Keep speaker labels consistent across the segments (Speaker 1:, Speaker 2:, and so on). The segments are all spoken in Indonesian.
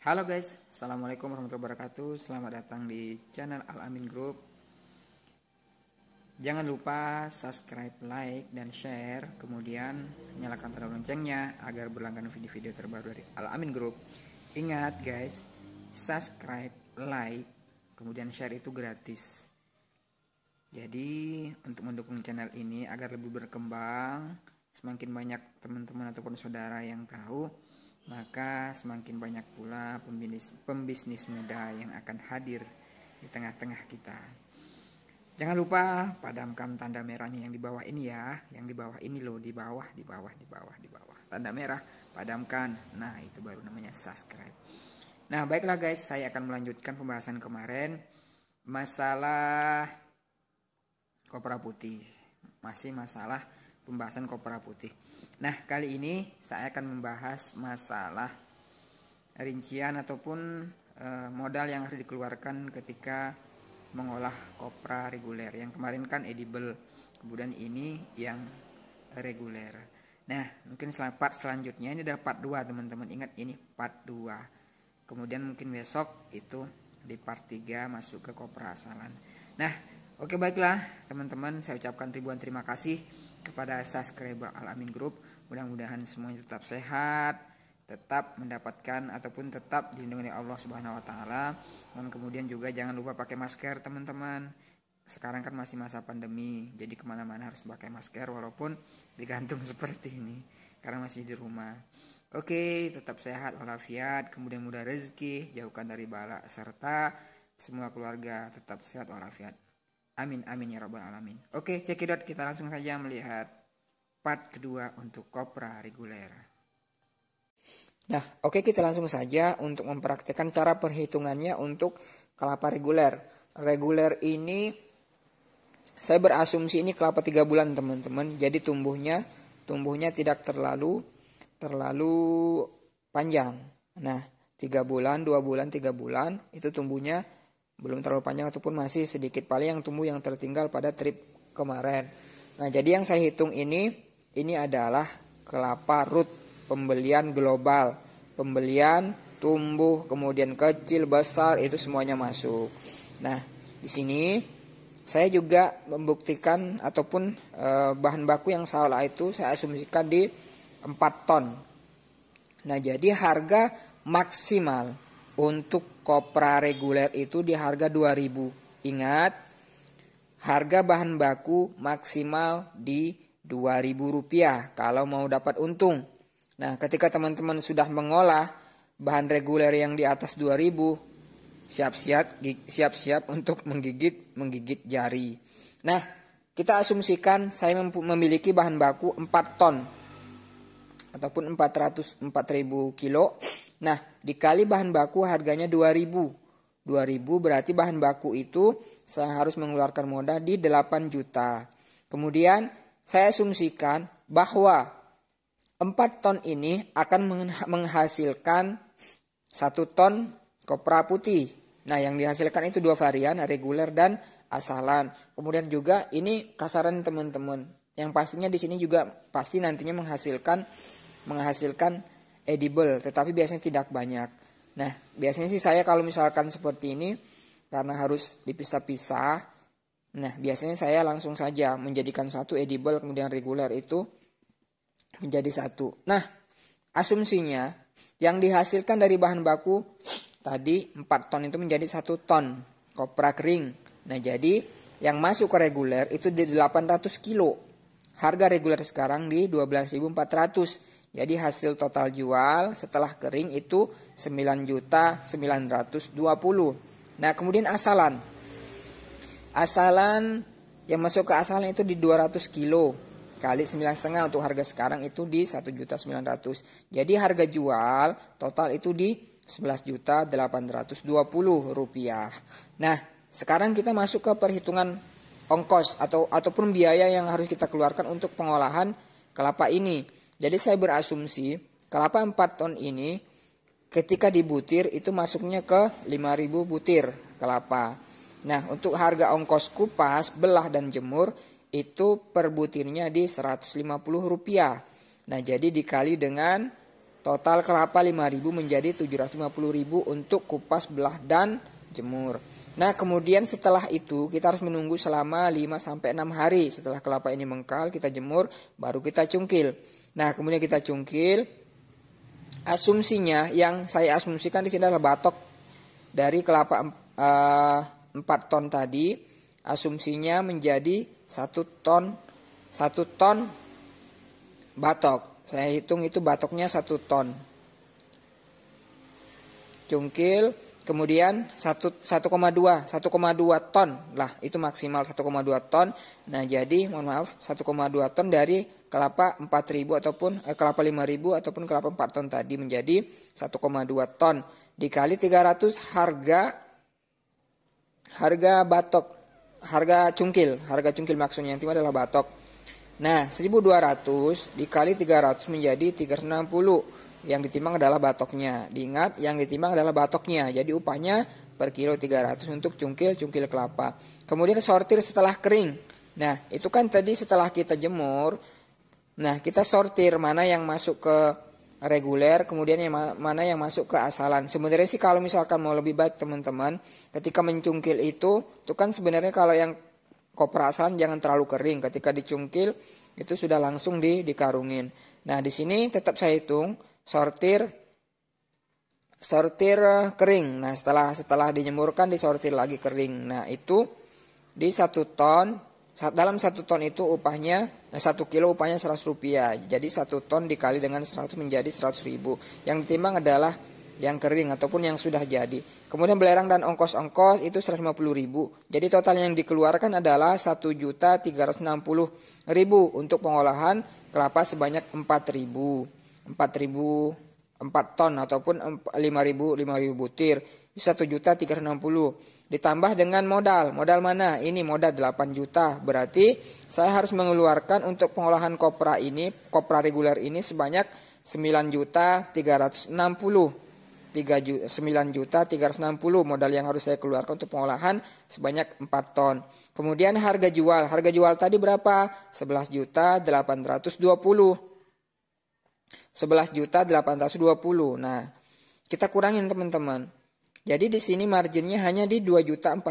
Speaker 1: Halo guys, Assalamualaikum warahmatullahi wabarakatuh. Selamat datang di channel Al-Amin Group. Jangan lupa subscribe, like, dan share. Kemudian nyalakan tanda loncengnya agar berlangganan video-video terbaru dari Al-Amin Group. Ingat guys, subscribe, like, kemudian share itu gratis. Jadi untuk mendukung channel ini agar lebih berkembang, semakin banyak teman-teman ataupun saudara yang tahu, maka semakin banyak pula pembisnis muda yang akan hadir di tengah-tengah kita. Jangan lupa padamkan tanda merahnya yang di bawah ini ya, yang di bawah ini loh, di bawah. Tanda merah, padamkan. Nah, itu baru namanya subscribe. Nah, baiklah guys, saya akan melanjutkan pembahasan kemarin masalah kopra putih. Masih masalah pembahasan kopra putih. Nah, kali ini saya akan membahas masalah rincian ataupun modal yang harus dikeluarkan ketika mengolah kopra reguler. Yang kemarin kan edible, kemudian ini yang reguler. Nah, mungkin part selanjutnya ini adalah part 2 teman-teman. Ingat ini part 2. Kemudian mungkin besok itu di part 3 masuk ke kopra asalan. Nah, oke baiklah teman-teman, saya ucapkan ribuan terima kasih kepada subscriber Al-Amin Group. Mudah-mudahan semuanya tetap sehat, tetap mendapatkan ataupun tetap dilindungi oleh Allah Subhanahu wa taala. Dan kemudian juga jangan lupa pakai masker teman-teman. Sekarang kan masih masa pandemi, jadi kemana-mana harus pakai masker walaupun digantung seperti ini karena masih di rumah. Oke, tetap sehat walafiat, kemudian mudah rezeki, jauhkan dari bala, serta semua keluarga tetap sehat walafiat. Amin amin ya rabbal alamin. Oke, cekidot, kita langsung saja melihat part kedua untuk kopra reguler. Nah, oke, kita langsung saja untuk mempraktikkan cara perhitungannya untuk kelapa reguler. Reguler ini saya berasumsi ini kelapa 3 bulan teman-teman. Jadi tumbuhnya tidak terlalu panjang. Nah, 3 bulan, 2 bulan, 3 bulan itu tumbuhnya belum terlalu panjang ataupun masih sedikit, paling yang tumbuh yang tertinggal pada trip kemarin. Nah, jadi yang saya hitung ini adalah kelapa root, pembelian global, pembelian tumbuh, kemudian kecil, besar, itu semuanya masuk. Nah, di sini saya juga membuktikan ataupun bahan baku yang salah itu saya asumsikan di 4 ton. Nah, jadi harga maksimal untuk kopra reguler itu di harga 2.000. Ingat, harga bahan baku maksimal di Rp2.000 kalau mau dapat untung. Nah, ketika teman-teman sudah mengolah bahan reguler yang di atas 2.000, siap-siap untuk menggigit jari. Nah, kita asumsikan saya memiliki bahan baku 4 ton ataupun 4.000 kilo. Nah, dikali bahan baku harganya 2.000. 2.000 berarti bahan baku itu saya harus mengeluarkan modal di 8 juta. Kemudian saya asumsikan bahwa 4 ton ini akan menghasilkan 1 ton kopra putih. Nah, yang dihasilkan itu 2 varian, reguler dan asalan. Kemudian juga ini kasaran teman-teman. Yang pastinya di sini juga pasti nantinya menghasilkan edible, tetapi biasanya tidak banyak. Nah, biasanya sih saya kalau misalkan seperti ini, karena harus dipisah-pisah, nah biasanya saya langsung saja menjadikan 1 edible, kemudian reguler itu menjadi 1. Nah, asumsinya yang dihasilkan dari bahan baku tadi 4 ton itu menjadi 1 ton kopra kering. Nah, jadi yang masuk ke reguler itu di 800 kilo. Harga reguler sekarang di 12.400. Jadi hasil total jual setelah kering itu 9.920. Nah, kemudian asalan. Asalan yang masuk ke asalan itu di 200 kilo kali 9,5 untuk harga sekarang itu di 1.900. Jadi harga jual total itu di 11.820 rupiah. Nah, sekarang kita masuk ke perhitungan ongkos ataupun biaya yang harus kita keluarkan untuk pengolahan kelapa ini. Jadi saya berasumsi kelapa 4 ton ini ketika dibutir itu masuknya ke 5.000 butir kelapa. Nah, untuk harga ongkos kupas, belah dan jemur itu per butirnya di Rp150. Nah, jadi dikali dengan total kelapa 5.000 menjadi 750.000 untuk kupas, belah, dan jemur. Nah, kemudian setelah itu kita harus menunggu selama 5-6 hari. Setelah kelapa ini mengkal, kita jemur, baru kita cungkil. Nah, kemudian kita cungkil. Asumsinya yang saya asumsikan di sini adalah batok dari kelapa 4 ton tadi. Asumsinya menjadi 1 ton batok. Saya hitung itu batoknya 1 ton. Cungkil, kemudian 1,2 ton lah, itu maksimal 1,2 ton. Nah, jadi mohon maaf 1,2 ton dari kelapa 4.000 ataupun kelapa 5.000 ataupun kelapa 4 ton tadi menjadi 1,2 ton dikali 300 harga batok, harga cungkil maksudnya, yang timah adalah batok. Nah, 1.200 dikali 300 menjadi 360. Yang ditimbang adalah batoknya. Diingat, yang ditimbang adalah batoknya. Jadi upahnya per kilo 300 untuk cungkil kelapa. Kemudian sortir setelah kering. Nah, itu kan tadi setelah kita jemur. Nah, kita sortir mana yang masuk ke reguler, kemudian yang mana yang masuk ke asalan. Sebenarnya sih kalau misalkan mau lebih baik teman-teman, ketika mencungkil itu kan sebenarnya kalau yang kopra asalan jangan terlalu kering. Ketika dicungkil itu sudah langsung dikarungin. Nah, di sini tetap saya hitung sortir kering. Nah, setelah dijemurkan disortir lagi kering. Nah, itu di 1 ton, dalam 1 ton itu upahnya 1 kilo upahnya 100 rupiah. Jadi 1 ton dikali dengan 100 menjadi 100.000. Yang ditimbang adalah yang kering ataupun yang sudah jadi. Kemudian belerang dan ongkos-ongkos itu 150.000. Jadi total yang dikeluarkan adalah 1.360.000 untuk pengolahan kelapa sebanyak 4 ton ataupun 5.000 butir. 1.360.000 ditambah dengan modal mana? Ini modal 8 juta. Berarti saya harus mengeluarkan untuk pengolahan kopra reguler ini sebanyak 9.360.000 modal yang harus saya keluarkan untuk pengolahan sebanyak 4 ton. Kemudian harga jual tadi berapa? 11.820. 11.820. Nah, kita kurangin teman-teman. Jadi di sini marginnya hanya di 2.460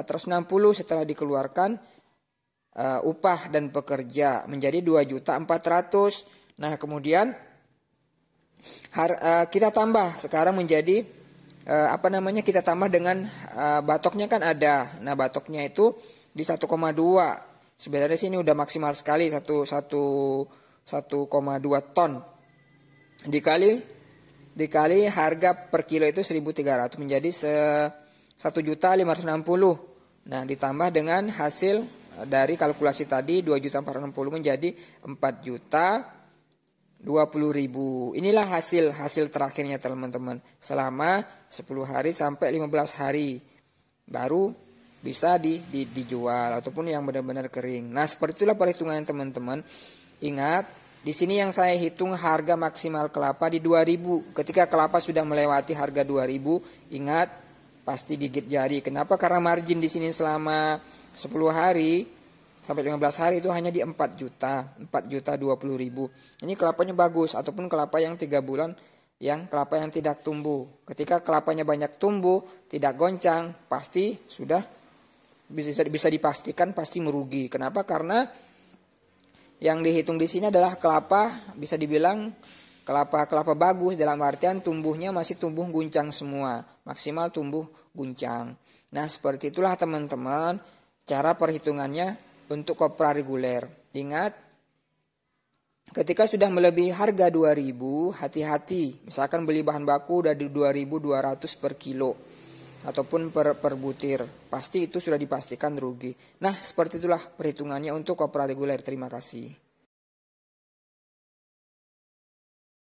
Speaker 1: setelah dikeluarkan upah dan pekerja menjadi 2.400. Nah, kemudian kita tambah sekarang menjadi kita tambah dengan batoknya kan ada. Nah, batoknya itu di 1,2. Sebenarnya sini udah maksimal sekali 1,2 ton. Dikali harga per kilo itu 1.300 menjadi 1.560. Nah, ditambah dengan hasil dari kalkulasi tadi 2.460 menjadi 4.020.000. Inilah hasil terakhirnya teman-teman. Selama 10 hari sampai 15 hari baru bisa dijual ataupun yang benar-benar kering. Nah, seperti itulah perhitungan teman-teman. Ingat, di sini yang saya hitung harga maksimal kelapa di 2.000. Ketika kelapa sudah melewati harga 2.000, ingat pasti gigit jari. Kenapa? Karena margin di sini selama 10 hari sampai 15 hari itu hanya di 4 juta, 4.020.000. Ini kelapanya bagus ataupun kelapa yang 3 bulan, yang kelapa yang tidak tumbuh. Ketika kelapanya banyak tumbuh, tidak goncang, pasti sudah bisa dipastikan pasti merugi. Kenapa? Karena yang dihitung di sini adalah kelapa, bisa dibilang kelapa bagus dalam artian tumbuhnya masih tumbuh guncang semua, maksimal tumbuh guncang. Nah, seperti itulah teman-teman cara perhitungannya untuk kopra reguler. Ingat, ketika sudah melebihi harga 2.000, hati-hati. Misalkan beli bahan baku udah di 2.200 per kilo ataupun per butir, pasti itu sudah dipastikan rugi. Nah, seperti itulah perhitungannya untuk kopra reguler. Terima kasih.